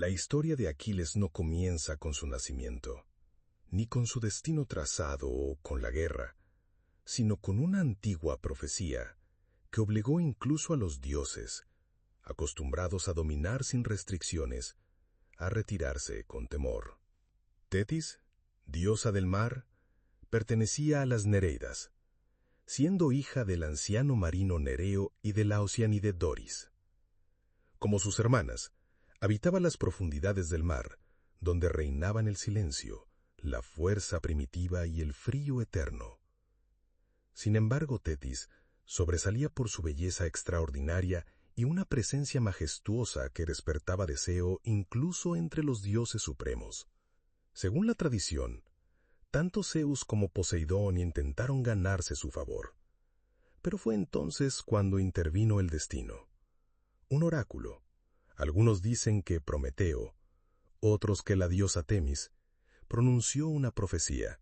La historia de Aquiles no comienza con su nacimiento, ni con su destino trazado o con la guerra, sino con una antigua profecía que obligó incluso a los dioses, acostumbrados a dominar sin restricciones, a retirarse con temor. Tetis, diosa del mar, pertenecía a las Nereidas, siendo hija del anciano marino Nereo y de la Oceánide Doris. Como sus hermanas, habitaba las profundidades del mar, donde reinaban el silencio, la fuerza primitiva y el frío eterno. Sin embargo, Tetis sobresalía por su belleza extraordinaria y una presencia majestuosa que despertaba deseo incluso entre los dioses supremos. Según la tradición, tanto Zeus como Poseidón intentaron ganarse su favor. Pero fue entonces cuando intervino el destino. Un oráculo. Algunos dicen que Prometeo, otros que la diosa Temis, pronunció una profecía.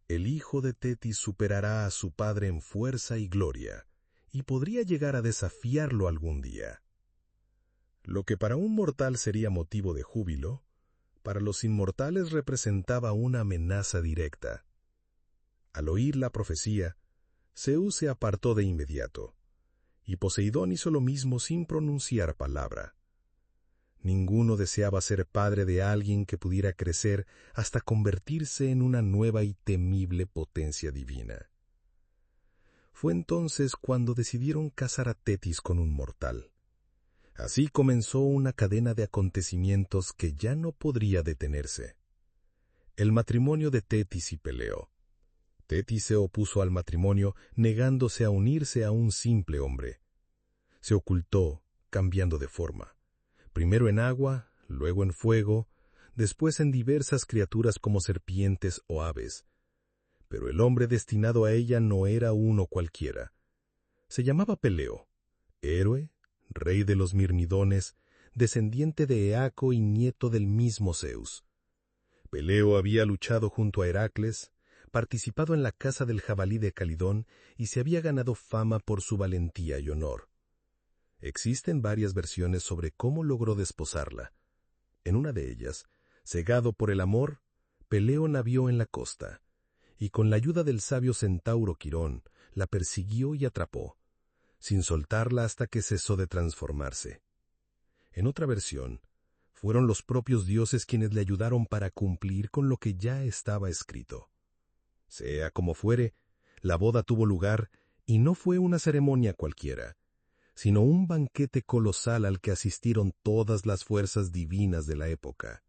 El hijo de Tetis superará a su padre en fuerza y gloria, y podría llegar a desafiarlo algún día. Lo que para un mortal sería motivo de júbilo, para los inmortales representaba una amenaza directa. Al oír la profecía, Zeus se apartó de inmediato, y Poseidón hizo lo mismo sin pronunciar palabra. Ninguno deseaba ser padre de alguien que pudiera crecer hasta convertirse en una nueva y temible potencia divina. Fue entonces cuando decidieron casar a Tetis con un mortal. Así comenzó una cadena de acontecimientos que ya no podría detenerse. El matrimonio de Tetis y Peleo. Tetis se opuso al matrimonio, negándose a unirse a un simple hombre. Se ocultó, cambiando de forma. Primero en agua, luego en fuego, después en diversas criaturas como serpientes o aves. Pero el hombre destinado a ella no era uno cualquiera. Se llamaba Peleo, héroe, rey de los Mirmidones, descendiente de Eaco y nieto del mismo Zeus. Peleo había luchado junto a Heracles, participado en la caza del jabalí de Calidón y se había ganado fama por su valentía y honor. Existen varias versiones sobre cómo logró desposarla. En una de ellas, cegado por el amor, Peleo navió en la costa, y con la ayuda del sabio centauro Quirón, la persiguió y atrapó, sin soltarla hasta que cesó de transformarse. En otra versión, fueron los propios dioses quienes le ayudaron para cumplir con lo que ya estaba escrito. Sea como fuere, la boda tuvo lugar y no fue una ceremonia cualquiera, sino un banquete colosal al que asistieron todas las fuerzas divinas de la época.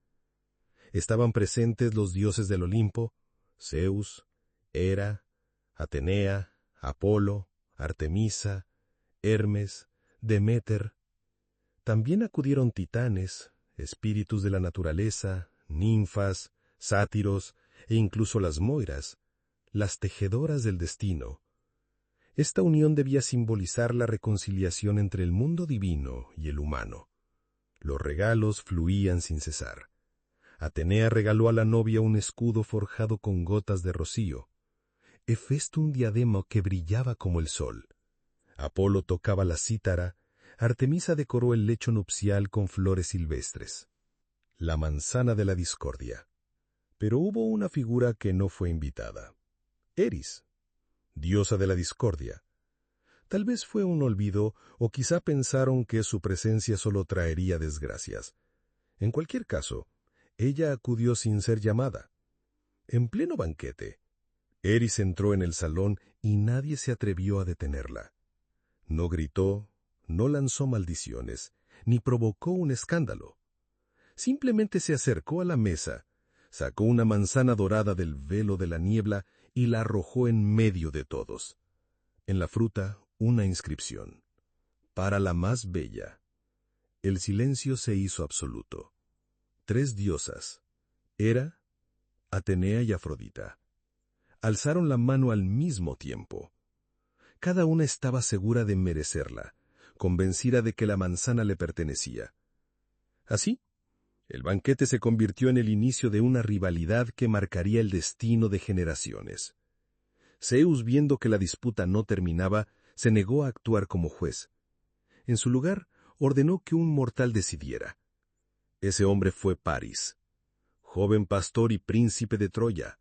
Estaban presentes los dioses del Olimpo, Zeus, Hera, Atenea, Apolo, Artemisa, Hermes, Deméter. También acudieron titanes, espíritus de la naturaleza, ninfas, sátiros e incluso las moiras, las tejedoras del destino. Esta unión debía simbolizar la reconciliación entre el mundo divino y el humano. Los regalos fluían sin cesar. Atenea regaló a la novia un escudo forjado con gotas de rocío. Hefesto un diadema que brillaba como el sol. Apolo tocaba la cítara. Artemisa decoró el lecho nupcial con flores silvestres. La manzana de la discordia. Pero hubo una figura que no fue invitada. Eris, diosa de la discordia. Tal vez fue un olvido o quizá pensaron que su presencia solo traería desgracias. En cualquier caso, ella acudió sin ser llamada. En pleno banquete, Eris entró en el salón y nadie se atrevió a detenerla. No gritó, no lanzó maldiciones, ni provocó un escándalo. Simplemente se acercó a la mesa, sacó una manzana dorada del velo de la niebla y la arrojó en medio de todos. En la fruta, una inscripción. Para la más bella. El silencio se hizo absoluto. 3 diosas, Hera, Atenea y Afrodita, alzaron la mano al mismo tiempo. Cada una estaba segura de merecerla, convencida de que la manzana le pertenecía. Así, el banquete se convirtió en el inicio de una rivalidad que marcaría el destino de generaciones. Zeus, viendo que la disputa no terminaba, se negó a actuar como juez. En su lugar, ordenó que un mortal decidiera. Ese hombre fue Paris, joven pastor y príncipe de Troya,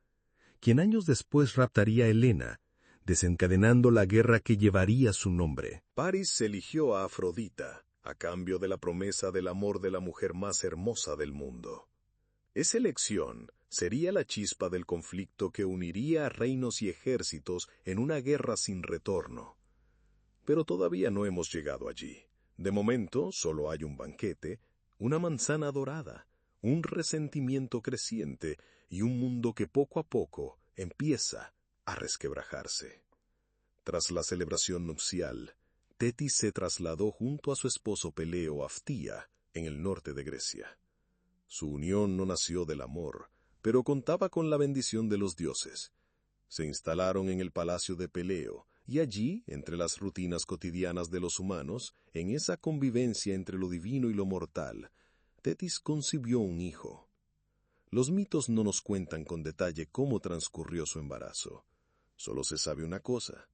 quien años después raptaría a Helena, desencadenando la guerra que llevaría su nombre. Paris eligió a Afrodita a cambio de la promesa del amor de la mujer más hermosa del mundo. Esa elección sería la chispa del conflicto que uniría a reinos y ejércitos en una guerra sin retorno. Pero todavía no hemos llegado allí. De momento solo hay un banquete, una manzana dorada, un resentimiento creciente y un mundo que poco a poco empieza a resquebrajarse. Tras la celebración nupcial, Tetis se trasladó junto a su esposo Peleo a Phthia, en el norte de Grecia. Su unión no nació del amor, pero contaba con la bendición de los dioses. Se instalaron en el palacio de Peleo, y allí, entre las rutinas cotidianas de los humanos, en esa convivencia entre lo divino y lo mortal, Tetis concibió un hijo. Los mitos no nos cuentan con detalle cómo transcurrió su embarazo. Solo se sabe una cosa: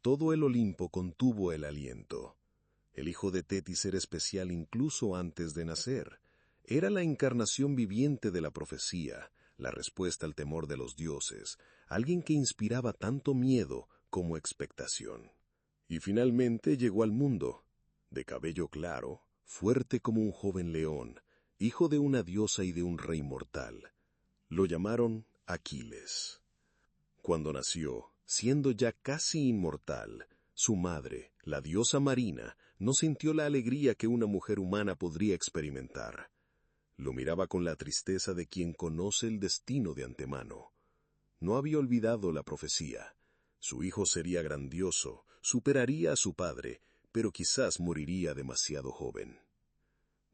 todo el Olimpo contuvo el aliento. El hijo de Tetis era especial incluso antes de nacer. Era la encarnación viviente de la profecía, la respuesta al temor de los dioses, alguien que inspiraba tanto miedo como expectación. Y finalmente llegó al mundo, de cabello claro, fuerte como un joven león, hijo de una diosa y de un rey mortal. Lo llamaron Aquiles. Cuando nació, siendo ya casi inmortal, su madre, la diosa marina, no sintió la alegría que una mujer humana podría experimentar. Lo miraba con la tristeza de quien conoce el destino de antemano. No había olvidado la profecía. Su hijo sería grandioso, superaría a su padre, pero quizás moriría demasiado joven.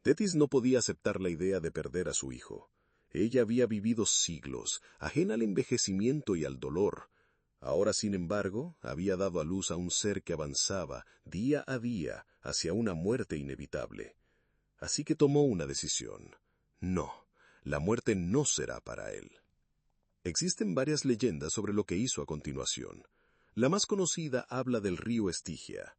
Tetis no podía aceptar la idea de perder a su hijo. Ella había vivido siglos, ajena al envejecimiento y al dolor. Ahora, sin embargo, había dado a luz a un ser que avanzaba, día a día, hacia una muerte inevitable. Así que tomó una decisión. No, la muerte no será para él. Existen varias leyendas sobre lo que hizo a continuación. La más conocida habla del río Estigia.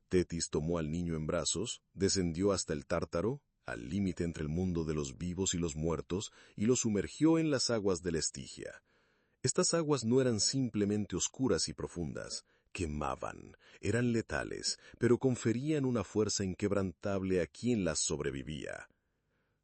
Tetis tomó al niño en brazos, descendió hasta el Tártaro, al límite entre el mundo de los vivos y los muertos, y lo sumergió en las aguas del Estigia. Estas aguas no eran simplemente oscuras y profundas, quemaban, eran letales, pero conferían una fuerza inquebrantable a quien las sobrevivía.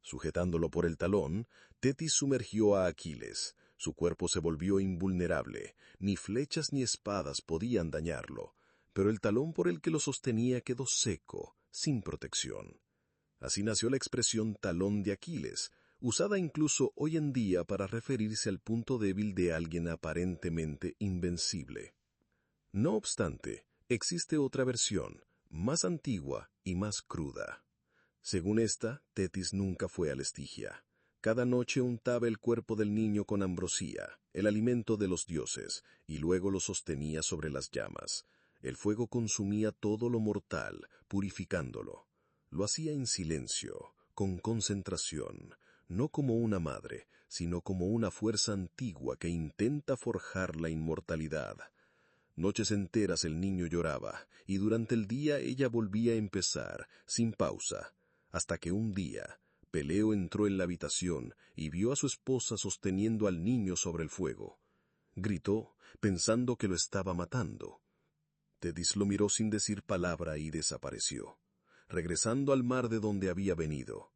Sujetándolo por el talón, Tetis sumergió a Aquiles. Su cuerpo se volvió invulnerable, ni flechas ni espadas podían dañarlo, pero el talón por el que lo sostenía quedó seco, sin protección. Así nació la expresión talón de Aquiles, usada incluso hoy en día para referirse al punto débil de alguien aparentemente invencible. No obstante, existe otra versión, más antigua y más cruda. Según esta, Tetis nunca fue al Estigia. Cada noche untaba el cuerpo del niño con ambrosía, el alimento de los dioses, y luego lo sostenía sobre las llamas. El fuego consumía todo lo mortal, purificándolo. Lo hacía en silencio, con concentración, no como una madre, sino como una fuerza antigua que intenta forjar la inmortalidad. Noches enteras el niño lloraba, y durante el día ella volvía a empezar, sin pausa, hasta que un día Peleo entró en la habitación y vio a su esposa sosteniendo al niño sobre el fuego. Gritó, pensando que lo estaba matando. Tetis lo miró sin decir palabra y desapareció, regresando al mar de donde había venido.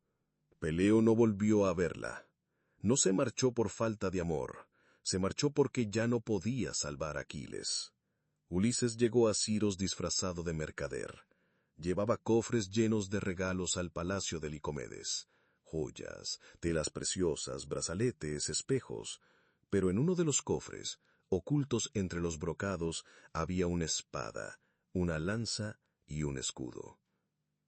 Peleo no volvió a verla. No se marchó por falta de amor, se marchó porque ya no podía salvar a Aquiles. Ulises llegó a Siros disfrazado de mercader. Llevaba cofres llenos de regalos al palacio de Licomedes, joyas, telas preciosas, brazaletes, espejos, pero en uno de los cofres, ocultos entre los brocados, había una espada, una lanza y un escudo.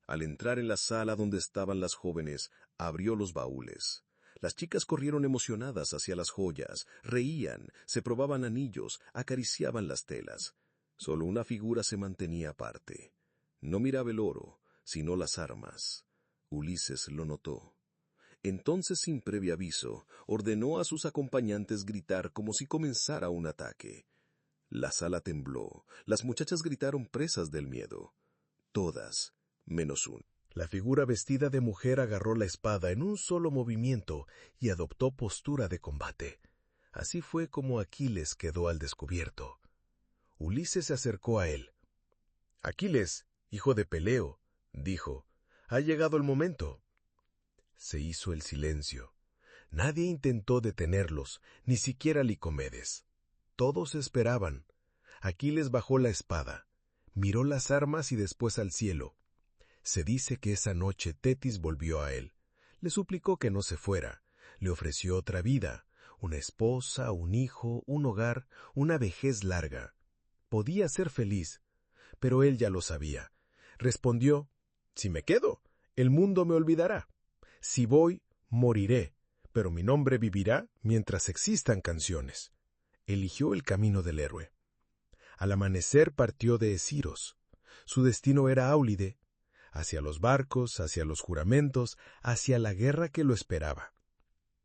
Al entrar en la sala donde estaban las jóvenes, abrió los baúles. Las chicas corrieron emocionadas hacia las joyas, reían, se probaban anillos, acariciaban las telas. Solo una figura se mantenía aparte. No miraba el oro, sino las armas. Ulises lo notó. Entonces, sin previo aviso, ordenó a sus acompañantes gritar como si comenzara un ataque. La sala tembló, las muchachas gritaron presas del miedo. Todas, menos una. La figura vestida de mujer agarró la espada en un solo movimiento y adoptó postura de combate. Así fue como Aquiles quedó al descubierto. Ulises se acercó a él. «Aquiles, hijo de Peleo», dijo, «ha llegado el momento». Se hizo el silencio. Nadie intentó detenerlos, ni siquiera Licomedes. Todos esperaban. Aquiles bajó la espada, miró las armas y después al cielo. Se dice que esa noche Tetis volvió a él. Le suplicó que no se fuera. Le ofreció otra vida, una esposa, un hijo, un hogar, una vejez larga. Podía ser feliz, pero él ya lo sabía. Respondió, «Si me quedo, el mundo me olvidará. Si voy, moriré, pero mi nombre vivirá mientras existan canciones». Eligió el camino del héroe. Al amanecer partió de Esiros. Su destino era Áulide, hacia los barcos, hacia los juramentos, hacia la guerra que lo esperaba.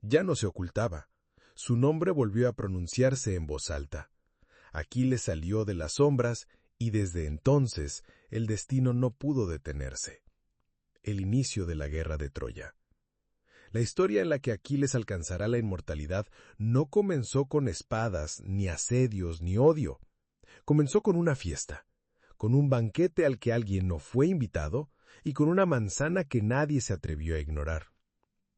Ya no se ocultaba. Su nombre volvió a pronunciarse en voz alta. Aquiles salió de las sombras y desde entonces el destino no pudo detenerse. El inicio de la guerra de Troya. La historia en la que Aquiles alcanzará la inmortalidad no comenzó con espadas, ni asedios, ni odio. Comenzó con una fiesta, con un banquete al que alguien no fue invitado y con una manzana que nadie se atrevió a ignorar.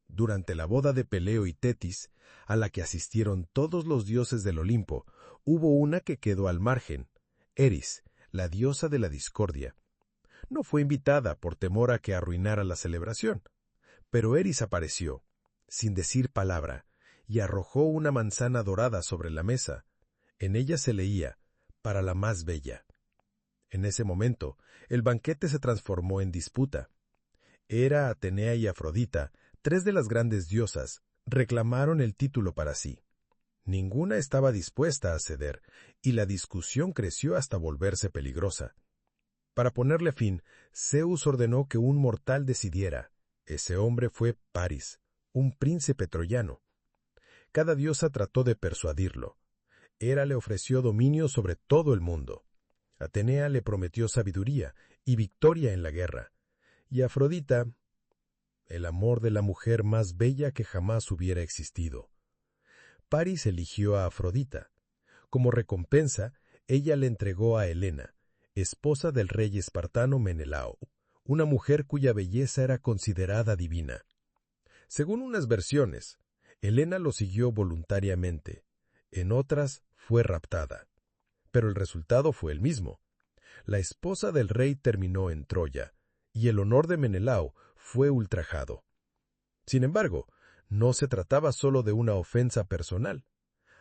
Durante la boda de Peleo y Tetis, a la que asistieron todos los dioses del Olimpo, hubo una que quedó al margen, Eris, la diosa de la discordia. No fue invitada por temor a que arruinara la celebración. Pero Eris apareció, sin decir palabra, y arrojó una manzana dorada sobre la mesa. En ella se leía, «Para la más bella». En ese momento, el banquete se transformó en disputa. Hera, Atenea y Afrodita, tres de las grandes diosas, reclamaron el título para sí. Ninguna estaba dispuesta a ceder, y la discusión creció hasta volverse peligrosa. Para ponerle fin, Zeus ordenó que un mortal decidiera. Ese hombre fue Paris, un príncipe troyano. Cada diosa trató de persuadirlo. Hera le ofreció dominio sobre todo el mundo. Atenea le prometió sabiduría y victoria en la guerra. Y Afrodita, el amor de la mujer más bella que jamás hubiera existido. Paris eligió a Afrodita. Como recompensa, ella le entregó a Helena, esposa del rey espartano Menelao, una mujer cuya belleza era considerada divina. Según unas versiones, Helena lo siguió voluntariamente, en otras fue raptada. Pero el resultado fue el mismo. La esposa del rey terminó en Troya, y el honor de Menelao fue ultrajado. Sin embargo, no se trataba solo de una ofensa personal.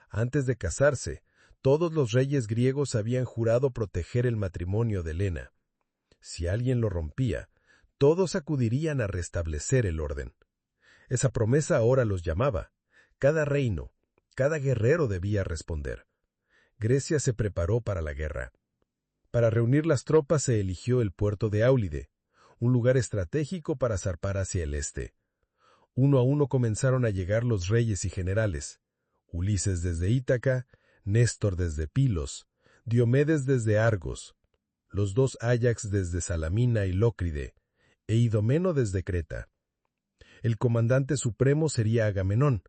Antes de casarse, todos los reyes griegos habían jurado proteger el matrimonio de Helena. Si alguien lo rompía, todos acudirían a restablecer el orden. Esa promesa ahora los llamaba. Cada reino, cada guerrero debía responder. Grecia se preparó para la guerra. Para reunir las tropas se eligió el puerto de Áulide, un lugar estratégico para zarpar hacia el este. Uno a uno comenzaron a llegar los reyes y generales. Ulises desde Ítaca, Néstor desde Pilos, Diomedes desde Argos, los dos Áyax desde Salamina y Lócride, e Idomeno desde Creta. El comandante supremo sería Agamenón,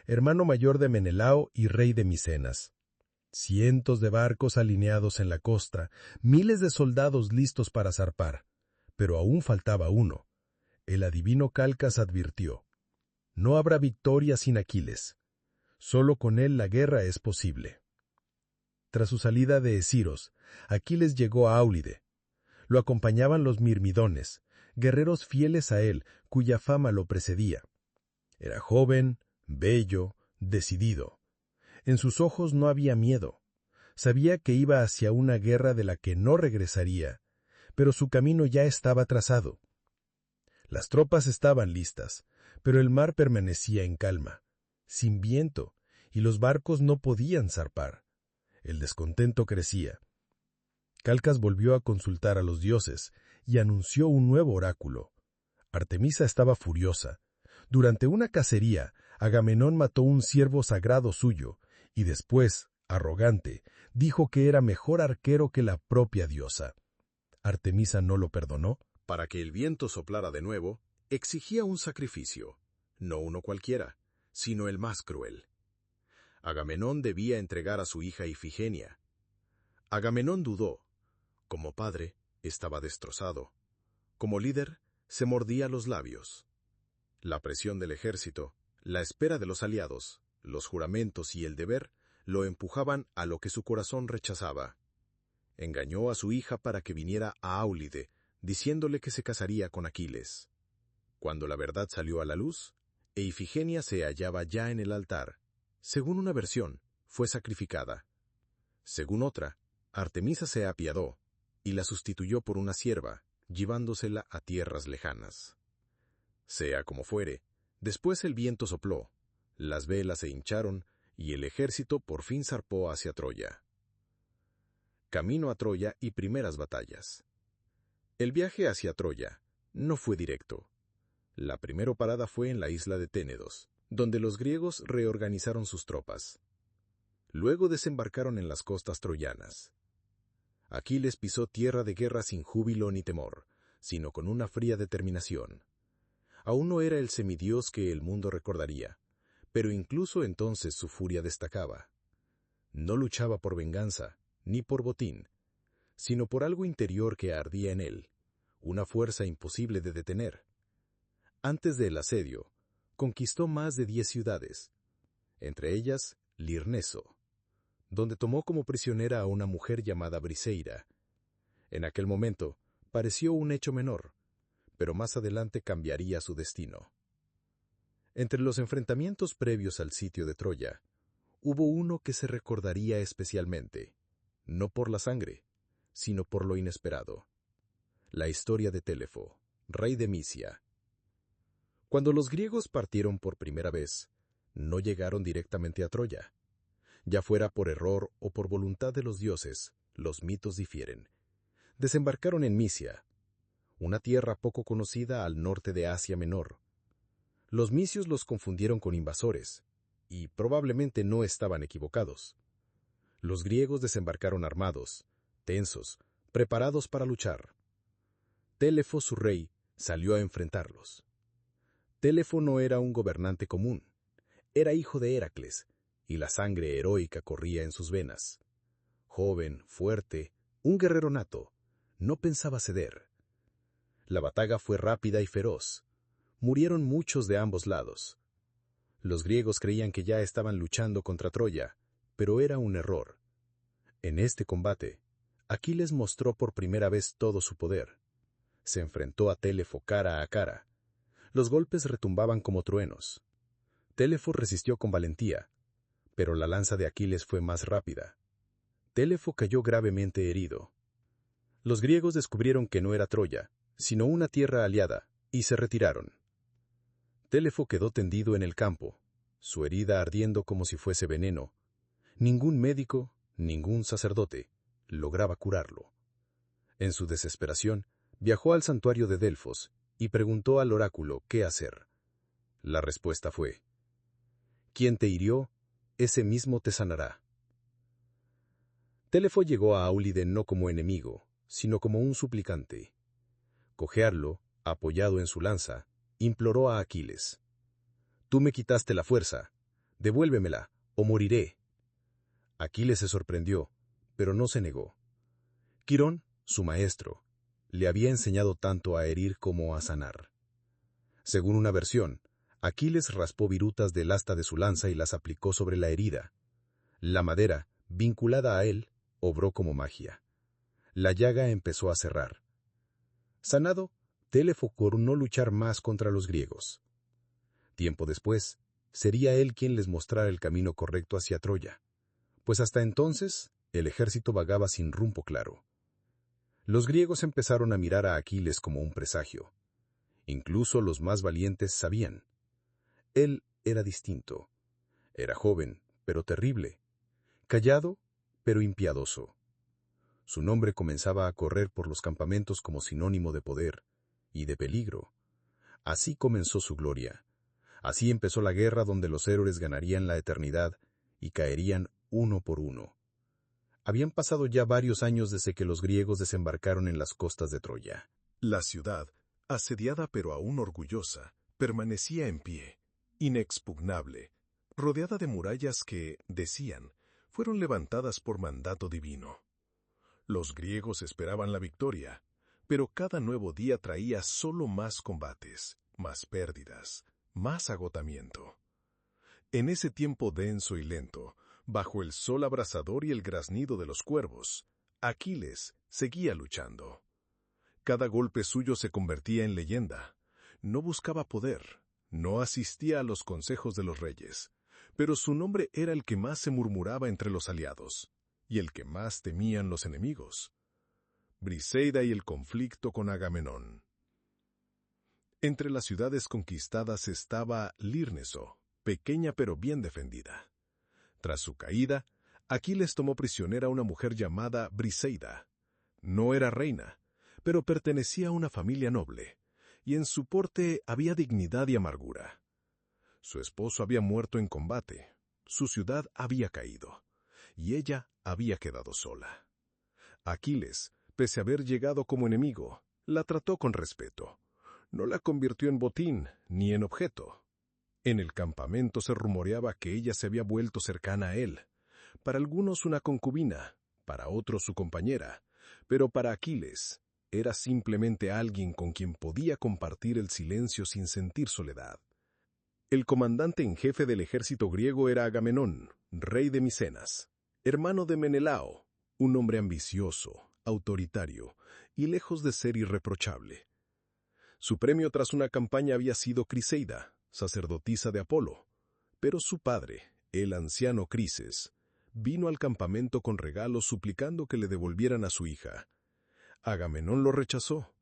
hermano mayor de Menelao y rey de Micenas. Cientos de barcos alineados en la costa, miles de soldados listos para zarpar. Pero aún faltaba uno. El adivino Calcas advirtió: «No habrá victoria sin Aquiles. Solo con él la guerra es posible». Tras su salida de Esiros, Aquiles llegó a Áulide. Lo acompañaban los mirmidones, guerreros fieles a él, cuya fama lo precedía. Era joven, bello, decidido. En sus ojos no había miedo. Sabía que iba hacia una guerra de la que no regresaría, pero su camino ya estaba trazado. Las tropas estaban listas, pero el mar permanecía en calma, sin viento, y los barcos no podían zarpar. El descontento crecía. Calcas volvió a consultar a los dioses y anunció un nuevo oráculo. Artemisa estaba furiosa. Durante una cacería, Agamenón mató un ciervo sagrado suyo, y después, arrogante, dijo que era mejor arquero que la propia diosa. Artemisa no lo perdonó Para que el viento soplara de nuevo, exigía un sacrificio, no uno cualquiera, sino el más cruel. Agamenón debía entregar a su hija Ifigenia. Agamenón dudó. Como padre, estaba destrozado. Como líder, se mordía los labios. La presión del ejército, la espera de los aliados, los juramentos y el deber lo empujaban a lo que su corazón rechazaba. Engañó a su hija para que viniera a Áulide, diciéndole que se casaría con Aquiles. Cuando la verdad salió a la luz, Ifigenia se hallaba ya en el altar. Según una versión, fue sacrificada. Según otra, Artemisa se apiadó y la sustituyó por una sierva, llevándosela a tierras lejanas. Sea como fuere, después el viento sopló, las velas se hincharon y el ejército por fin zarpó hacia Troya. Camino a Troya y primeras batallas. El viaje hacia Troya no fue directo. La primera parada fue en la isla de Ténedos, donde los griegos reorganizaron sus tropas. Luego desembarcaron en las costas troyanas. Aquiles pisó tierra de guerra sin júbilo ni temor, sino con una fría determinación. Aún no era el semidios que el mundo recordaría, pero incluso entonces su furia destacaba. No luchaba por venganza, ni por botín, sino por algo interior que ardía en él, una fuerza imposible de detener. Antes del asedio, conquistó más de 10 ciudades, entre ellas Lirneso, donde tomó como prisionera a una mujer llamada Briseira. En aquel momento pareció un hecho menor, pero más adelante cambiaría su destino. Entre los enfrentamientos previos al sitio de Troya, hubo uno que se recordaría especialmente, no por la sangre, sino por lo inesperado. La historia de Télefo, rey de Misia. Cuando los griegos partieron por primera vez, no llegaron directamente a Troya. Ya fuera por error o por voluntad de los dioses, los mitos difieren. Desembarcaron en Misia, una tierra poco conocida al norte de Asia Menor. Los misios los confundieron con invasores, y probablemente no estaban equivocados. Los griegos desembarcaron armados, tensos, preparados para luchar. Télefo, su rey, salió a enfrentarlos. Télefo no era un gobernante común, era hijo de Heracles, y la sangre heroica corría en sus venas. Joven, fuerte, un guerrero nato, no pensaba ceder. La batalla fue rápida y feroz. Murieron muchos de ambos lados. Los griegos creían que ya estaban luchando contra Troya, pero era un error. En este combate, Aquiles mostró por primera vez todo su poder. Se enfrentó a Télefo cara a cara. Los golpes retumbaban como truenos. Télefo resistió con valentía, pero la lanza de Aquiles fue más rápida. Télefo cayó gravemente herido. Los griegos descubrieron que no era Troya, sino una tierra aliada, y se retiraron. Télefo quedó tendido en el campo, su herida ardiendo como si fuese veneno. Ningún médico, ningún sacerdote, lograba curarlo. En su desesperación, viajó al santuario de Delfos y preguntó al oráculo qué hacer. La respuesta fue: «Quien te hirió, ese mismo te sanará». Télefo llegó a Áulide no como enemigo, sino como un suplicante. Cojearlo, apoyado en su lanza, imploró a Aquiles: «Tú me quitaste la fuerza, devuélvemela, o moriré». Aquiles se sorprendió, pero no se negó. Quirón, su maestro, le había enseñado tanto a herir como a sanar. Según una versión, Aquiles raspó virutas del asta de su lanza y las aplicó sobre la herida. La madera, vinculada a él, obró como magia. La llaga empezó a cerrar. Sanado, Télefo juró no luchar más contra los griegos. Tiempo después, sería él quien les mostrara el camino correcto hacia Troya, pues hasta entonces el ejército vagaba sin rumbo claro. Los griegos empezaron a mirar a Aquiles como un presagio. Incluso los más valientes sabían. Él era distinto. Era joven, pero terrible. Callado, pero impiadoso. Su nombre comenzaba a correr por los campamentos como sinónimo de poder y de peligro. Así comenzó su gloria. Así empezó la guerra donde los héroes ganarían la eternidad y caerían uno por uno. Habían pasado ya varios años desde que los griegos desembarcaron en las costas de Troya. La ciudad, asediada pero aún orgullosa, permanecía en pie, inexpugnable, rodeada de murallas que, decían, fueron levantadas por mandato divino. Los griegos esperaban la victoria, pero cada nuevo día traía solo más combates, más pérdidas, más agotamiento. En ese tiempo denso y lento, bajo el sol abrasador y el graznido de los cuervos, Aquiles seguía luchando. Cada golpe suyo se convertía en leyenda. No buscaba poder, no asistía a los consejos de los reyes, pero su nombre era el que más se murmuraba entre los aliados, y el que más temían los enemigos. Briseida y el conflicto con Agamenón. Entre las ciudades conquistadas estaba Lirneso, pequeña pero bien defendida. Tras su caída, Aquiles tomó prisionera a una mujer llamada Briseida. No era reina, pero pertenecía a una familia noble, y en su porte había dignidad y amargura. Su esposo había muerto en combate, su ciudad había caído, y ella había quedado sola. Aquiles, pese a haber llegado como enemigo, la trató con respeto. No la convirtió en botín ni en objeto. En el campamento se rumoreaba que ella se había vuelto cercana a él. Para algunos una concubina, para otros su compañera, pero para Aquiles era simplemente alguien con quien podía compartir el silencio sin sentir soledad. El comandante en jefe del ejército griego era Agamenón, rey de Micenas, hermano de Menelao, un hombre ambicioso, autoritario y lejos de ser irreprochable. Su premio tras una campaña había sido Criseida, sacerdotisa de Apolo, pero su padre, el anciano Crises, vino al campamento con regalos suplicando que le devolvieran a su hija. Agamenón lo rechazó.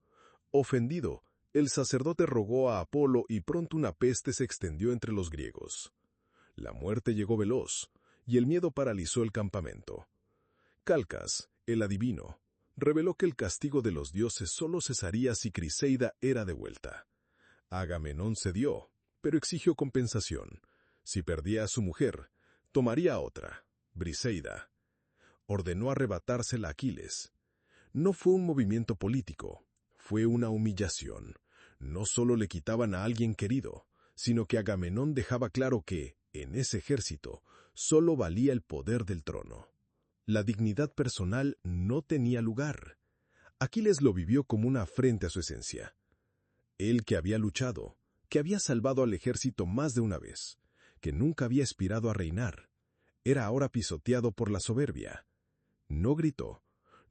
Ofendido, el sacerdote rogó a Apolo y pronto una peste se extendió entre los griegos. La muerte llegó veloz, y el miedo paralizó el campamento. Calcas, el adivino, reveló que el castigo de los dioses solo cesaría si Criseida era devuelta. Agamenón cedió, pero exigió compensación. Si perdía a su mujer, tomaría a otra, Briseida. Ordenó arrebatársela a Aquiles. No fue un movimiento político, fue una humillación. No solo le quitaban a alguien querido, sino que Agamenón dejaba claro que, en ese ejército, solo valía el poder del trono. La dignidad personal no tenía lugar. Aquiles lo vivió como una afrenta a su esencia. Él que había luchado, que había salvado al ejército más de una vez, que nunca había aspirado a reinar, era ahora pisoteado por la soberbia. No gritó,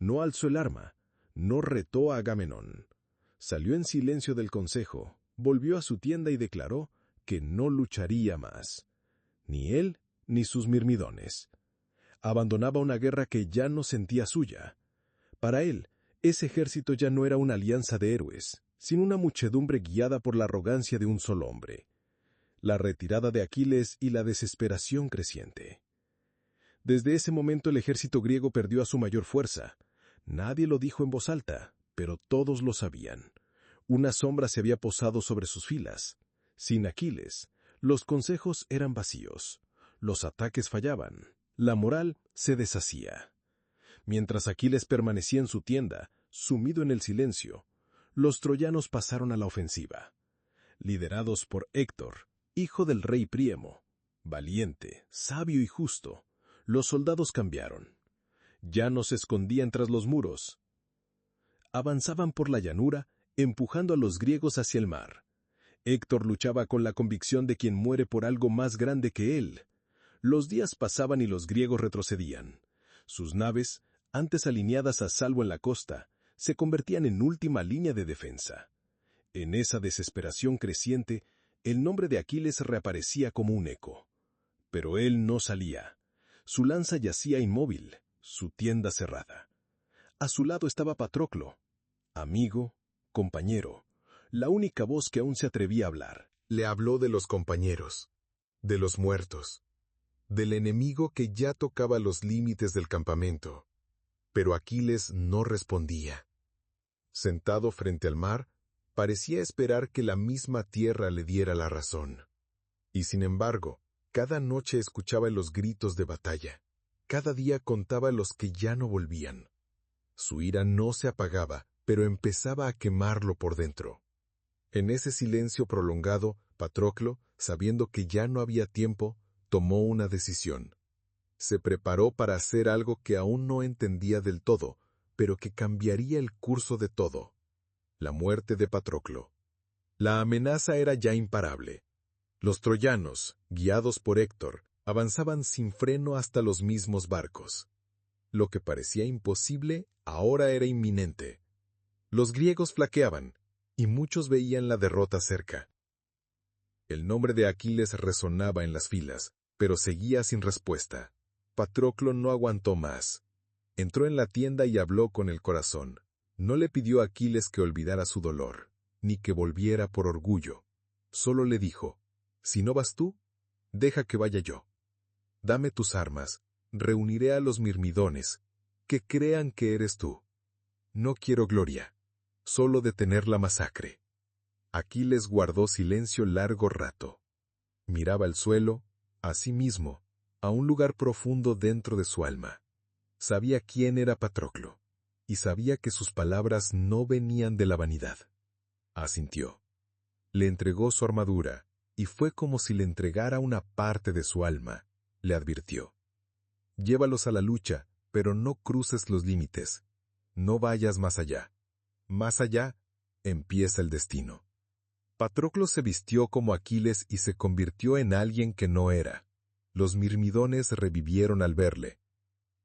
no alzó el arma, no retó a Agamenón. Salió en silencio del consejo, volvió a su tienda y declaró que no lucharía más. Ni él ni sus mirmidones. Abandonaba una guerra que ya no sentía suya. Para él, ese ejército ya no era una alianza de héroes, sino una muchedumbre guiada por la arrogancia de un solo hombre. La retirada de Aquiles y la desesperación creciente. Desde ese momento el ejército griego perdió a su mayor fuerza. Nadie lo dijo en voz alta, pero todos lo sabían. Una sombra se había posado sobre sus filas. Sin Aquiles, los consejos eran vacíos. Los ataques fallaban. La moral se deshacía. Mientras Aquiles permanecía en su tienda, sumido en el silencio, los troyanos pasaron a la ofensiva. Liderados por Héctor, hijo del rey Príamo, valiente, sabio y justo, los soldados cambiaron. Ya no se escondían tras los muros. Avanzaban por la llanura, empujando a los griegos hacia el mar. Héctor luchaba con la convicción de quien muere por algo más grande que él. Los días pasaban y los griegos retrocedían. Sus naves, antes alineadas a salvo en la costa, se convertían en última línea de defensa. En esa desesperación creciente, el nombre de Aquiles reaparecía como un eco. Pero él no salía. Su lanza yacía inmóvil, su tienda cerrada. A su lado estaba Patroclo, amigo, compañero, la única voz que aún se atrevía a hablar. Le habló de los compañeros, de los muertos, del enemigo que ya tocaba los límites del campamento. Pero Aquiles no respondía. Sentado frente al mar, parecía esperar que la misma tierra le diera la razón. Y sin embargo, cada noche escuchaba los gritos de batalla. Cada día contaba los que ya no volvían. Su ira no se apagaba, pero empezaba a quemarlo por dentro. En ese silencio prolongado, Patroclo, sabiendo que ya no había tiempo, tomó una decisión. Se preparó para hacer algo que aún no entendía del todo, pero que cambiaría el curso de todo: la muerte de Patroclo. La amenaza era ya imparable. Los troyanos, guiados por Héctor, avanzaban sin freno hasta los mismos barcos. Lo que parecía imposible ahora era inminente. Los griegos flaqueaban, y muchos veían la derrota cerca. El nombre de Aquiles resonaba en las filas, pero seguía sin respuesta. Patroclo no aguantó más. Entró en la tienda y habló con el corazón. No le pidió a Aquiles que olvidara su dolor, ni que volviera por orgullo. Solo le dijo: «Si no vas tú, deja que vaya yo. Dame tus armas, reuniré a los mirmidones, que crean que eres tú. No quiero gloria, solo detener la masacre». Aquiles guardó silencio largo rato. Miraba al suelo, a sí mismo, a un lugar profundo dentro de su alma. Sabía quién era Patroclo, y sabía que sus palabras no venían de la vanidad. Asintió. Le entregó su armadura, y fue como si le entregara una parte de su alma. Le advirtió: «Llévalos a la lucha, pero no cruces los límites. No vayas más allá. Más allá empieza el destino». Patroclo se vistió como Aquiles y se convirtió en alguien que no era. Los mirmidones revivieron al verle.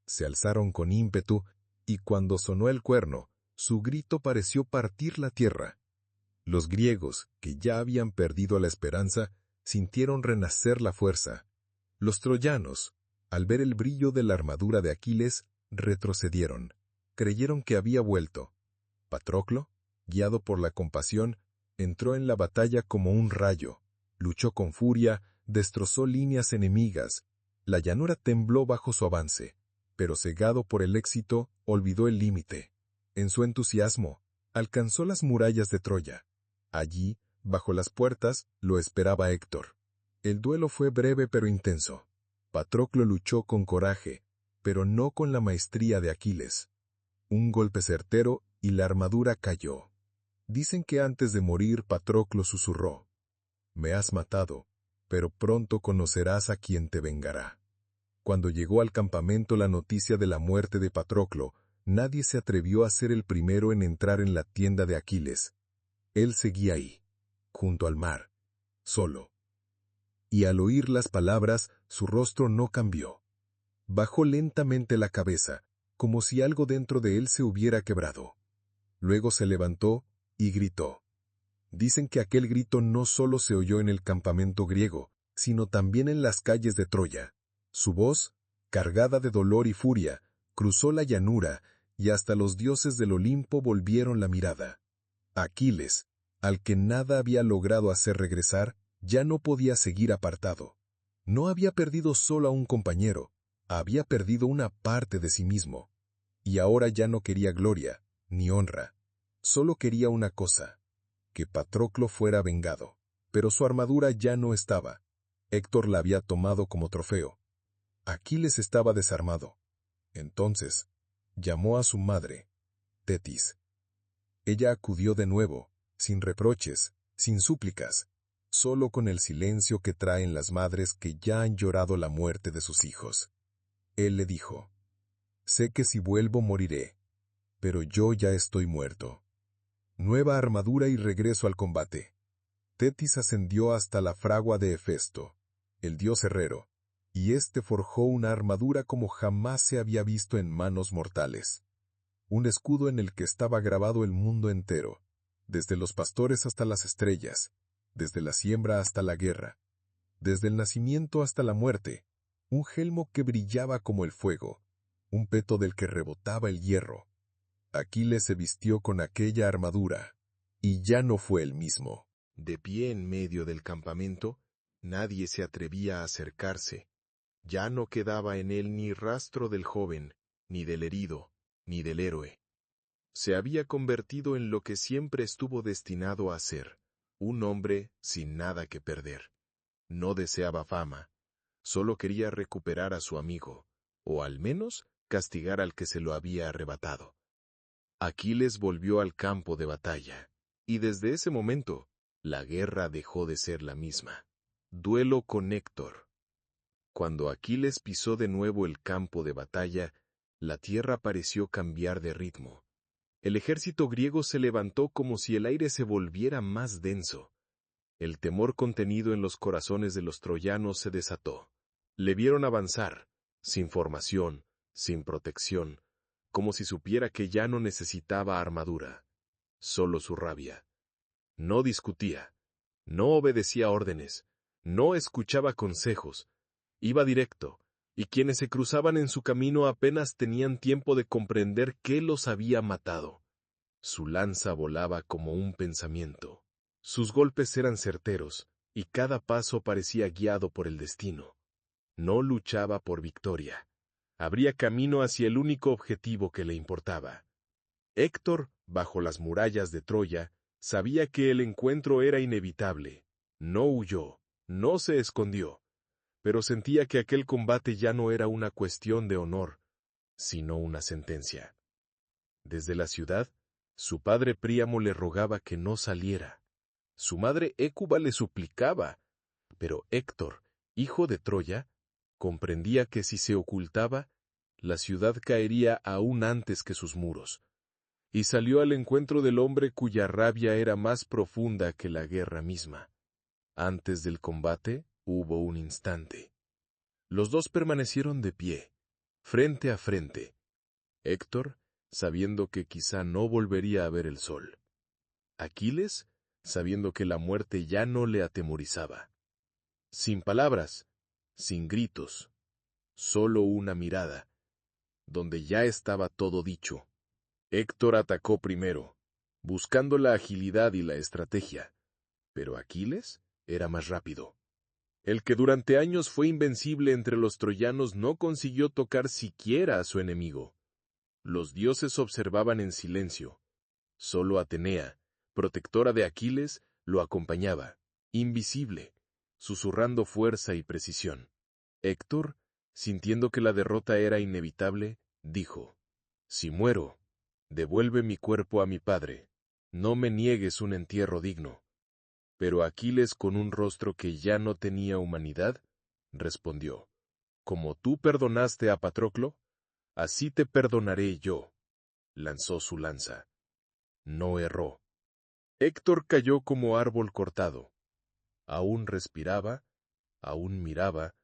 Se alzaron con ímpetu, y cuando sonó el cuerno, su grito pareció partir la tierra. Los griegos, que ya habían perdido la esperanza, sintieron renacer la fuerza. Los troyanos, al ver el brillo de la armadura de Aquiles, retrocedieron. Creyeron que había vuelto. Patroclo, guiado por la compasión, entró en la batalla como un rayo. Luchó con furia, destrozó líneas enemigas. La llanura tembló bajo su avance, pero cegado por el éxito, olvidó el límite. En su entusiasmo, alcanzó las murallas de Troya. Allí, bajo las puertas, lo esperaba Héctor. El duelo fue breve pero intenso. Patroclo luchó con coraje, pero no con la maestría de Aquiles. Un golpe certero y la armadura cayó. Dicen que antes de morir Patroclo susurró: «Me has matado, pero pronto conocerás a quien te vengará». Cuando llegó al campamento la noticia de la muerte de Patroclo, nadie se atrevió a ser el primero en entrar en la tienda de Aquiles. Él seguía ahí, junto al mar, solo. Y al oír las palabras, su rostro no cambió. Bajó lentamente la cabeza, como si algo dentro de él se hubiera quebrado. Luego se levantó y gritó. Dicen que aquel grito no solo se oyó en el campamento griego, sino también en las calles de Troya. Su voz, cargada de dolor y furia, cruzó la llanura, y hasta los dioses del Olimpo volvieron la mirada. Aquiles, al que nada había logrado hacer regresar, ya no podía seguir apartado. No había perdido solo a un compañero, había perdido una parte de sí mismo. Y ahora ya no quería gloria, ni honra. Solo quería una cosa: que Patroclo fuera vengado. Pero su armadura ya no estaba. Héctor la había tomado como trofeo. Aquiles estaba desarmado. Entonces, llamó a su madre, Tetis. Ella acudió de nuevo, sin reproches, sin súplicas, solo con el silencio que traen las madres que ya han llorado la muerte de sus hijos. Él le dijo: «Sé que si vuelvo moriré, pero yo ya estoy muerto. Nueva armadura y regreso al combate». Tetis ascendió hasta la fragua de Hefesto, el dios herrero, y éste forjó una armadura como jamás se había visto en manos mortales. Un escudo en el que estaba grabado el mundo entero, desde los pastores hasta las estrellas, desde la siembra hasta la guerra, desde el nacimiento hasta la muerte, un jelmo que brillaba como el fuego, un peto del que rebotaba el hierro. Aquiles se vistió con aquella armadura, y ya no fue el mismo. De pie en medio del campamento, nadie se atrevía a acercarse. Ya no quedaba en él ni rastro del joven, ni del herido, ni del héroe. Se había convertido en lo que siempre estuvo destinado a ser, un hombre sin nada que perder. No deseaba fama, solo quería recuperar a su amigo, o al menos castigar al que se lo había arrebatado. Aquiles volvió al campo de batalla, y desde ese momento, la guerra dejó de ser la misma. Duelo con Héctor. Cuando Aquiles pisó de nuevo el campo de batalla, la tierra pareció cambiar de ritmo. El ejército griego se levantó como si el aire se volviera más denso. El temor contenido en los corazones de los troyanos se desató. Le vieron avanzar, sin formación, sin protección, como si supiera que ya no necesitaba armadura, solo su rabia. No discutía, no obedecía órdenes, no escuchaba consejos, iba directo, y quienes se cruzaban en su camino apenas tenían tiempo de comprender qué los había matado. Su lanza volaba como un pensamiento. Sus golpes eran certeros, y cada paso parecía guiado por el destino. No luchaba por victoria. Abría camino hacia el único objetivo que le importaba. Héctor, bajo las murallas de Troya, sabía que el encuentro era inevitable. No huyó, no se escondió, pero sentía que aquel combate ya no era una cuestión de honor, sino una sentencia. Desde la ciudad, su padre Príamo le rogaba que no saliera. Su madre Hécuba le suplicaba, pero Héctor, hijo de Troya, comprendía que si se ocultaba, la ciudad caería aún antes que sus muros, y salió al encuentro del hombre cuya rabia era más profunda que la guerra misma. Antes del combate hubo un instante. Los dos permanecieron de pie, frente a frente. Héctor, sabiendo que quizá no volvería a ver el sol. Aquiles, sabiendo que la muerte ya no le atemorizaba. Sin palabras, sin gritos, solo una mirada, donde ya estaba todo dicho. Héctor atacó primero, buscando la agilidad y la estrategia, pero Aquiles era más rápido. El que durante años fue invencible entre los troyanos no consiguió tocar siquiera a su enemigo. Los dioses observaban en silencio. Solo Atenea, protectora de Aquiles, lo acompañaba, invisible, susurrando fuerza y precisión. Héctor, sintiendo que la derrota era inevitable, dijo: «Si muero, devuelve mi cuerpo a mi padre, no me niegues un entierro digno». Pero Aquiles, con un rostro que ya no tenía humanidad, respondió: «Como tú perdonaste a Patroclo, así te perdonaré yo». Lanzó su lanza. No erró. Héctor cayó como árbol cortado. Aún respiraba, aún miraba,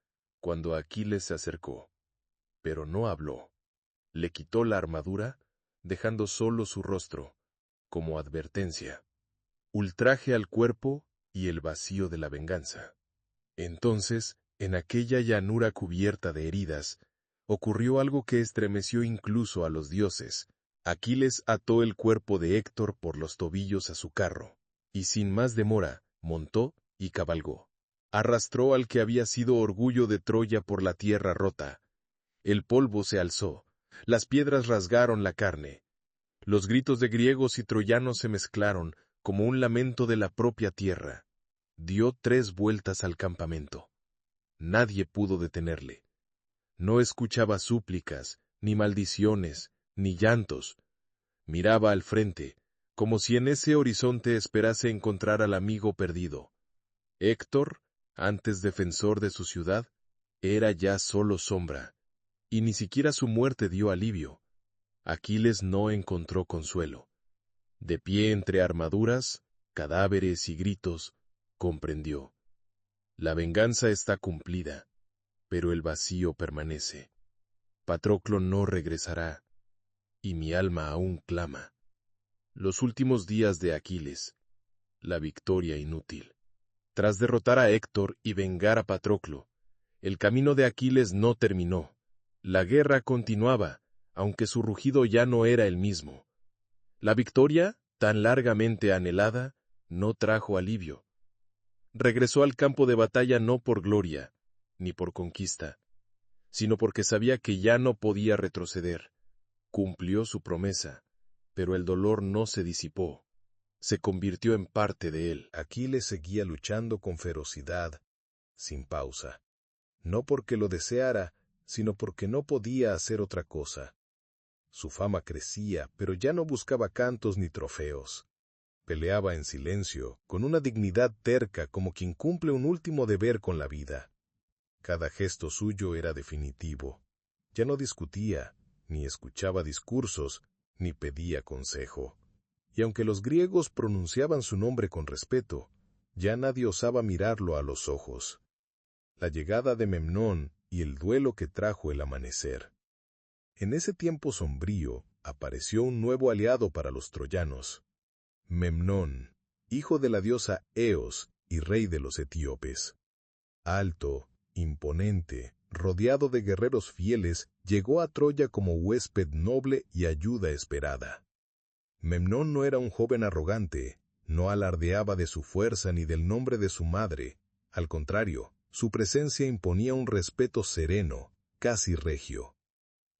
cuando Aquiles se acercó. Pero no habló. Le quitó la armadura, dejando solo su rostro, como advertencia. Ultraje al cuerpo y el vacío de la venganza. Entonces, en aquella llanura cubierta de heridas, ocurrió algo que estremeció incluso a los dioses. Aquiles ató el cuerpo de Héctor por los tobillos a su carro, y sin más demora, montó y cabalgó. Arrastró al que había sido orgullo de Troya por la tierra rota. El polvo se alzó, las piedras rasgaron la carne. Los gritos de griegos y troyanos se mezclaron como un lamento de la propia tierra. Dio 3 vueltas al campamento. Nadie pudo detenerle. No escuchaba súplicas, ni maldiciones, ni llantos. Miraba al frente, como si en ese horizonte esperase encontrar al amigo perdido. Héctor, antes defensor de su ciudad, era ya solo sombra, y ni siquiera su muerte dio alivio. Aquiles no encontró consuelo. De pie entre armaduras, cadáveres y gritos, comprendió: la venganza está cumplida, pero el vacío permanece. Patroclo no regresará, y mi alma aún clama. Los últimos días de Aquiles, la victoria inútil. Tras derrotar a Héctor y vengar a Patroclo, el camino de Aquiles no terminó. La guerra continuaba, aunque su rugido ya no era el mismo. La victoria, tan largamente anhelada, no trajo alivio. Regresó al campo de batalla no por gloria, ni por conquista, sino porque sabía que ya no podía retroceder. Cumplió su promesa, pero el dolor no se disipó. Se convirtió en parte de él. Aquiles seguía luchando con ferocidad, sin pausa. No porque lo deseara, sino porque no podía hacer otra cosa. Su fama crecía, pero ya no buscaba cantos ni trofeos. Peleaba en silencio, con una dignidad terca como quien cumple un último deber con la vida. Cada gesto suyo era definitivo. Ya no discutía, ni escuchaba discursos, ni pedía consejo. Y aunque los griegos pronunciaban su nombre con respeto, ya nadie osaba mirarlo a los ojos. La llegada de Memnón y el duelo que trajo el amanecer. En ese tiempo sombrío apareció un nuevo aliado para los troyanos. Memnón, hijo de la diosa Eos y rey de los etíopes. Alto, imponente, rodeado de guerreros fieles, llegó a Troya como huésped noble y ayuda esperada. Memnón no era un joven arrogante, no alardeaba de su fuerza ni del nombre de su madre. Al contrario, su presencia imponía un respeto sereno, casi regio.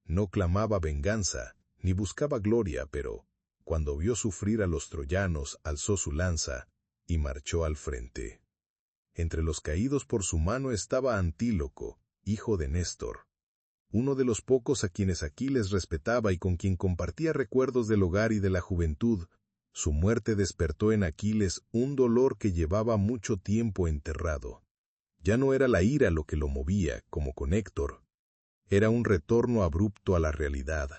No clamaba venganza, ni buscaba gloria, pero, cuando vio sufrir a los troyanos, alzó su lanza y marchó al frente. Entre los caídos por su mano estaba Antíloco, hijo de Néstor, uno de los pocos a quienes Aquiles respetaba y con quien compartía recuerdos del hogar y de la juventud. Su muerte despertó en Aquiles un dolor que llevaba mucho tiempo enterrado. Ya no era la ira lo que lo movía, como con Héctor. Era un retorno abrupto a la realidad,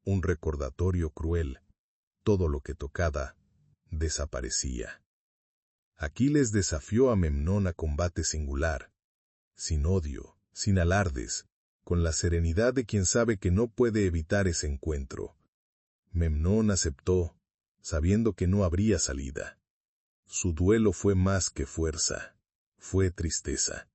un recordatorio cruel. Todo lo que tocaba desaparecía. Aquiles desafió a Memnón a combate singular, sin odio, sin alardes, con la serenidad de quien sabe que no puede evitar ese encuentro. Memnón aceptó, sabiendo que no habría salida. Su duelo fue más que fuerza, fue tristeza.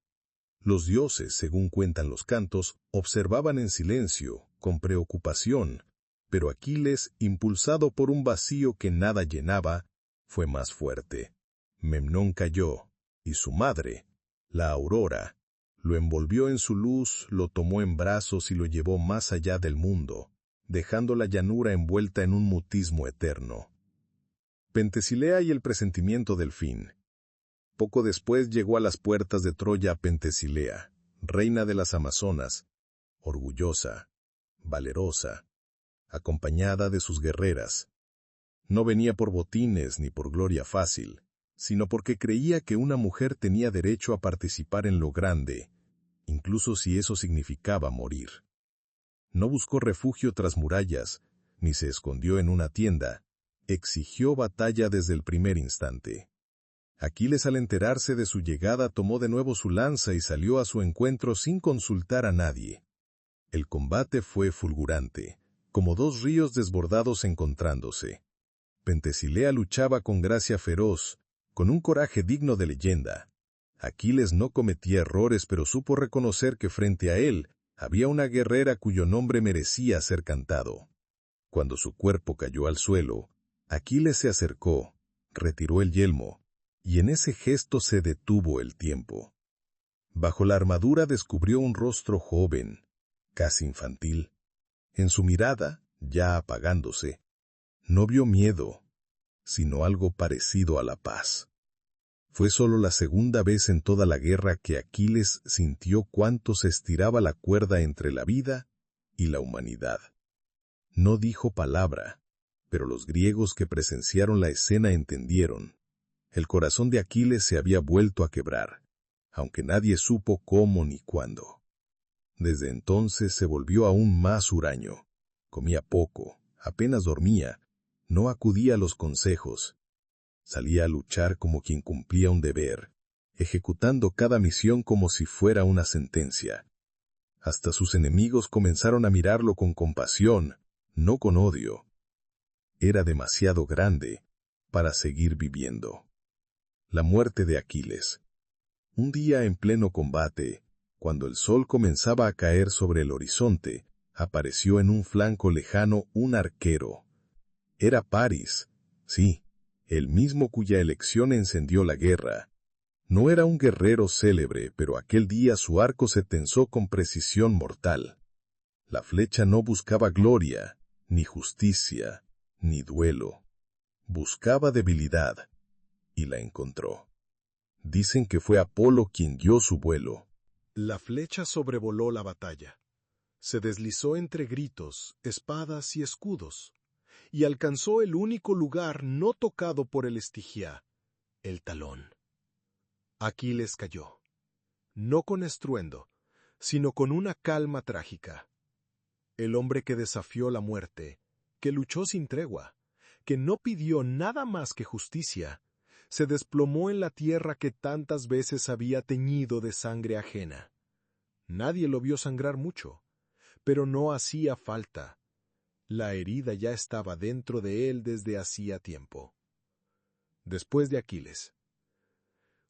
Los dioses, según cuentan los cantos, observaban en silencio, con preocupación, pero Aquiles, impulsado por un vacío que nada llenaba, fue más fuerte. Memnón cayó, y su madre, la Aurora, lo envolvió en su luz, lo tomó en brazos y lo llevó más allá del mundo, dejando la llanura envuelta en un mutismo eterno. Pentesilea y el presentimiento del fin. Poco después llegó a las puertas de Troya Pentesilea, reina de las Amazonas, orgullosa, valerosa, acompañada de sus guerreras. No venía por botines ni por gloria fácil, sino porque creía que una mujer tenía derecho a participar en lo grande, incluso si eso significaba morir. No buscó refugio tras murallas, ni se escondió en una tienda, exigió batalla desde el primer instante. Aquiles, al enterarse de su llegada, tomó de nuevo su lanza y salió a su encuentro sin consultar a nadie. El combate fue fulgurante, como dos ríos desbordados encontrándose. Pentesilea luchaba con gracia feroz, con un coraje digno de leyenda. Aquiles no cometía errores, pero supo reconocer que frente a él había una guerrera cuyo nombre merecía ser cantado. Cuando su cuerpo cayó al suelo, Aquiles se acercó, retiró el yelmo, y en ese gesto se detuvo el tiempo. Bajo la armadura descubrió un rostro joven, casi infantil. En su mirada, ya apagándose, no vio miedo, sino algo parecido a la paz. Fue solo la segunda vez en toda la guerra que Aquiles sintió cuánto se estiraba la cuerda entre la vida y la humanidad. No dijo palabra, pero los griegos que presenciaron la escena entendieron. El corazón de Aquiles se había vuelto a quebrar, aunque nadie supo cómo ni cuándo. Desde entonces se volvió aún más huraño. Comía poco, apenas dormía, no acudía a los consejos. Salía a luchar como quien cumplía un deber, ejecutando cada misión como si fuera una sentencia. Hasta sus enemigos comenzaron a mirarlo con compasión, no con odio. Era demasiado grande para seguir viviendo. La muerte de Aquiles. Un día en pleno combate, cuando el sol comenzaba a caer sobre el horizonte, apareció en un flanco lejano un arquero. Era Paris, sí, el mismo cuya elección encendió la guerra. No era un guerrero célebre, pero aquel día su arco se tensó con precisión mortal. La flecha no buscaba gloria, ni justicia, ni duelo. Buscaba debilidad, y la encontró. Dicen que fue Apolo quien guió su vuelo. La flecha sobrevoló la batalla. Se deslizó entre gritos, espadas y escudos, y alcanzó el único lugar no tocado por el Estigia, el talón. Aquiles cayó, no con estruendo, sino con una calma trágica. El hombre que desafió la muerte, que luchó sin tregua, que no pidió nada más que justicia, se desplomó en la tierra que tantas veces había teñido de sangre ajena. Nadie lo vio sangrar mucho, pero no hacía falta. La herida ya estaba dentro de él desde hacía tiempo. Después de Aquiles,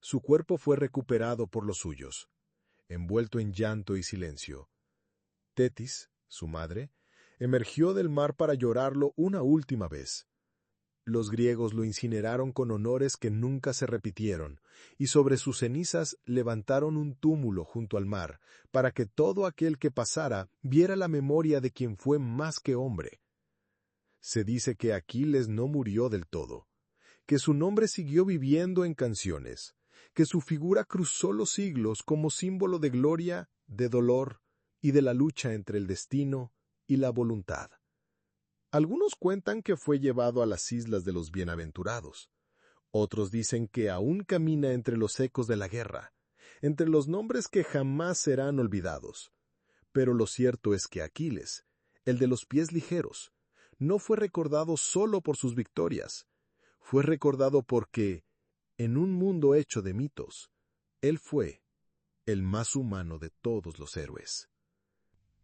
su cuerpo fue recuperado por los suyos, envuelto en llanto y silencio. Tetis, su madre, emergió del mar para llorarlo una última vez. Los griegos lo incineraron con honores que nunca se repitieron, y sobre sus cenizas levantaron un túmulo junto al mar, para que todo aquel que pasara viera la memoria de quien fue más que hombre. Se dice que Aquiles no murió del todo, que su nombre siguió viviendo en canciones, que su figura cruzó los siglos como símbolo de gloria, de dolor y de la lucha entre el destino y la voluntad. Algunos cuentan que fue llevado a las islas de los bienaventurados. Otros dicen que aún camina entre los ecos de la guerra, entre los nombres que jamás serán olvidados. Pero lo cierto es que Aquiles, el de los pies ligeros, no fue recordado solo por sus victorias. Fue recordado porque, en un mundo hecho de mitos, él fue el más humano de todos los héroes.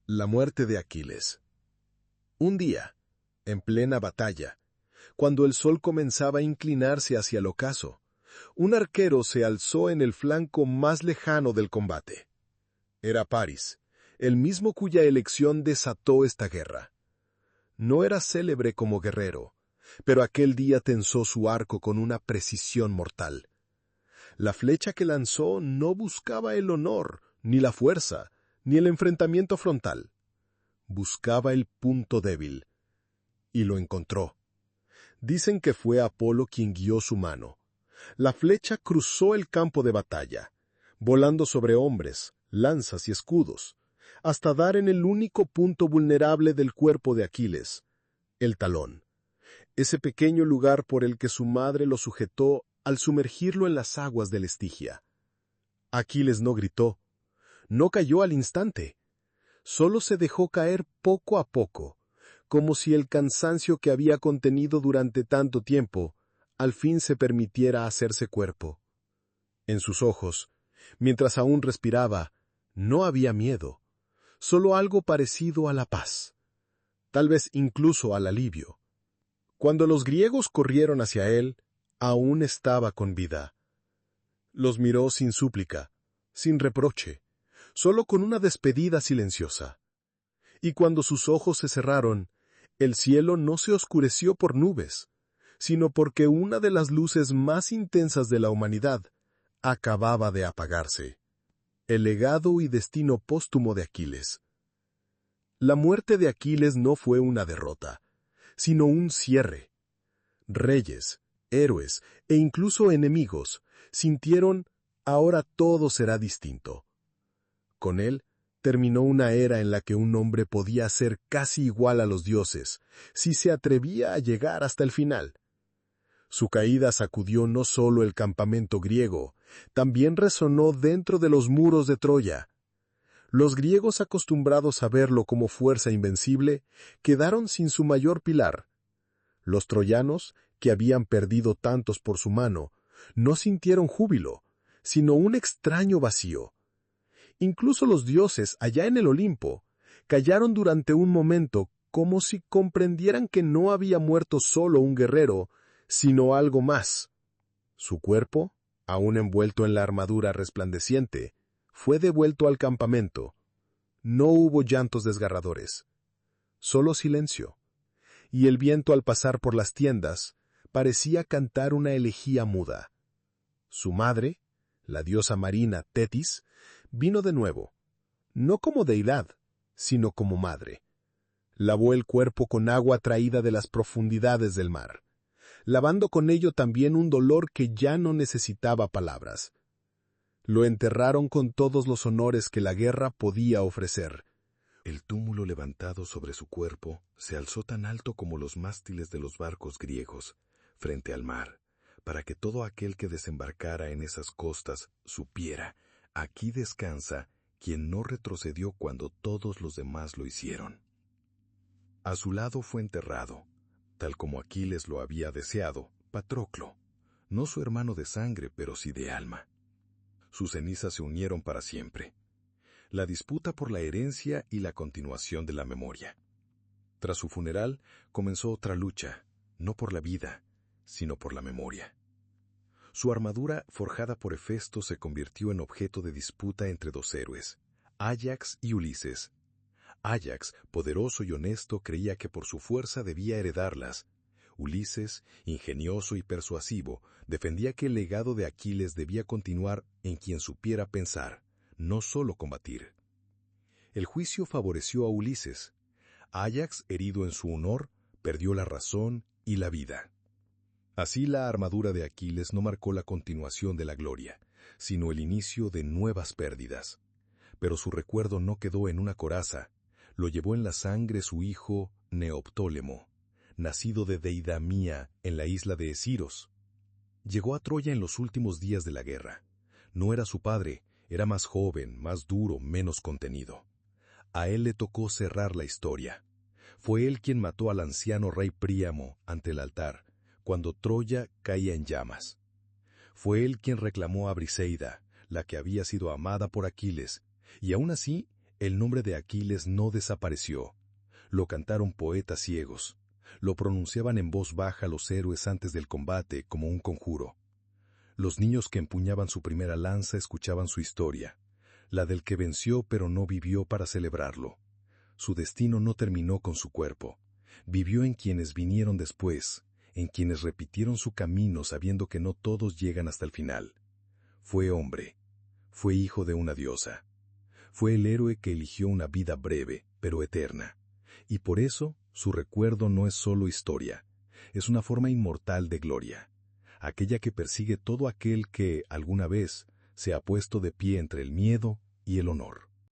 La muerte de Aquiles. Un día, en plena batalla, cuando el sol comenzaba a inclinarse hacia el ocaso, un arquero se alzó en el flanco más lejano del combate. Era Paris, el mismo cuya elección desató esta guerra. No era célebre como guerrero, pero aquel día tensó su arco con una precisión mortal. La flecha que lanzó no buscaba el honor, ni la fuerza, ni el enfrentamiento frontal. Buscaba el punto débil. Y lo encontró. Dicen que fue Apolo quien guió su mano. La flecha cruzó el campo de batalla, volando sobre hombres, lanzas y escudos, hasta dar en el único punto vulnerable del cuerpo de Aquiles, el talón, ese pequeño lugar por el que su madre lo sujetó al sumergirlo en las aguas del Estigia. Aquiles no gritó, no cayó al instante, solo se dejó caer poco a poco, como si el cansancio que había contenido durante tanto tiempo al fin se permitiera hacerse cuerpo. En sus ojos, mientras aún respiraba, no había miedo, solo algo parecido a la paz, tal vez incluso al alivio. Cuando los griegos corrieron hacia él, aún estaba con vida. Los miró sin súplica, sin reproche, solo con una despedida silenciosa. Y cuando sus ojos se cerraron, el cielo no se oscureció por nubes, sino porque una de las luces más intensas de la humanidad acababa de apagarse. El legado y destino póstumo de Aquiles. La muerte de Aquiles no fue una derrota, sino un cierre. Reyes, héroes e incluso enemigos sintieron, ahora todo será distinto. Con él terminó una era en la que un hombre podía ser casi igual a los dioses, si se atrevía a llegar hasta el final. Su caída sacudió no solo el campamento griego, también resonó dentro de los muros de Troya. Los griegos, acostumbrados a verlo como fuerza invencible, quedaron sin su mayor pilar. Los troyanos, que habían perdido tantos por su mano, no sintieron júbilo, sino un extraño vacío. Incluso los dioses, allá en el Olimpo, callaron durante un momento como si comprendieran que no había muerto solo un guerrero, sino algo más. Su cuerpo, aún envuelto en la armadura resplandeciente, fue devuelto al campamento. No hubo llantos desgarradores, solo silencio, y el viento al pasar por las tiendas parecía cantar una elegía muda. Su madre, la diosa marina Tetis, vino de nuevo, no como deidad, sino como madre. Lavó el cuerpo con agua traída de las profundidades del mar, lavando con ello también un dolor que ya no necesitaba palabras. Lo enterraron con todos los honores que la guerra podía ofrecer, El túmulo levantado sobre su cuerpo se alzó tan alto como los mástiles de los barcos griegos, frente al mar, para que todo aquel que desembarcara en esas costas supiera, aquí descansa quien no retrocedió cuando todos los demás lo hicieron. A su lado fue enterrado, tal como Aquiles lo había deseado, Patroclo, no su hermano de sangre, pero sí de alma. Sus cenizas se unieron para siempre. La disputa por la herencia y la continuación de la memoria. Tras su funeral, comenzó otra lucha, no por la vida, sino por la memoria. Su armadura, forjada por Hefesto, se convirtió en objeto de disputa entre dos héroes, Áyax y Ulises. Áyax, poderoso y honesto, creía que por su fuerza debía heredarlas. Ulises, ingenioso y persuasivo, defendía que el legado de Aquiles debía continuar en quien supiera pensar, no solo combatir. El juicio favoreció a Ulises. Áyax, herido en su honor, perdió la razón y la vida. Así la armadura de Aquiles no marcó la continuación de la gloria, sino el inicio de nuevas pérdidas. Pero su recuerdo no quedó en una coraza, lo llevó en la sangre su hijo Neoptólemo, nacido de Deidamía en la isla de Esiros. Llegó a Troya en los últimos días de la guerra. No era su padre, era más joven, más duro, menos contenido. A él le tocó cerrar la historia. Fue él quien mató al anciano rey Príamo ante el altar, cuando Troya caía en llamas. Fue él quien reclamó a Briseida, la que había sido amada por Aquiles, y aún así, el nombre de Aquiles no desapareció. Lo cantaron poetas ciegos. Lo pronunciaban en voz baja los héroes antes del combate como un conjuro. Los niños que empuñaban su primera lanza escuchaban su historia, la del que venció pero no vivió para celebrarlo. Su destino no terminó con su cuerpo. Vivió en quienes vinieron después, en quienes repitieron su camino sabiendo que no todos llegan hasta el final. Fue hombre. Fue hijo de una diosa. Fue el héroe que eligió una vida breve, pero eterna. Y por eso, su recuerdo no es solo historia, es una forma inmortal de gloria, aquella que persigue todo aquel que, alguna vez, se ha puesto de pie entre el miedo y el honor.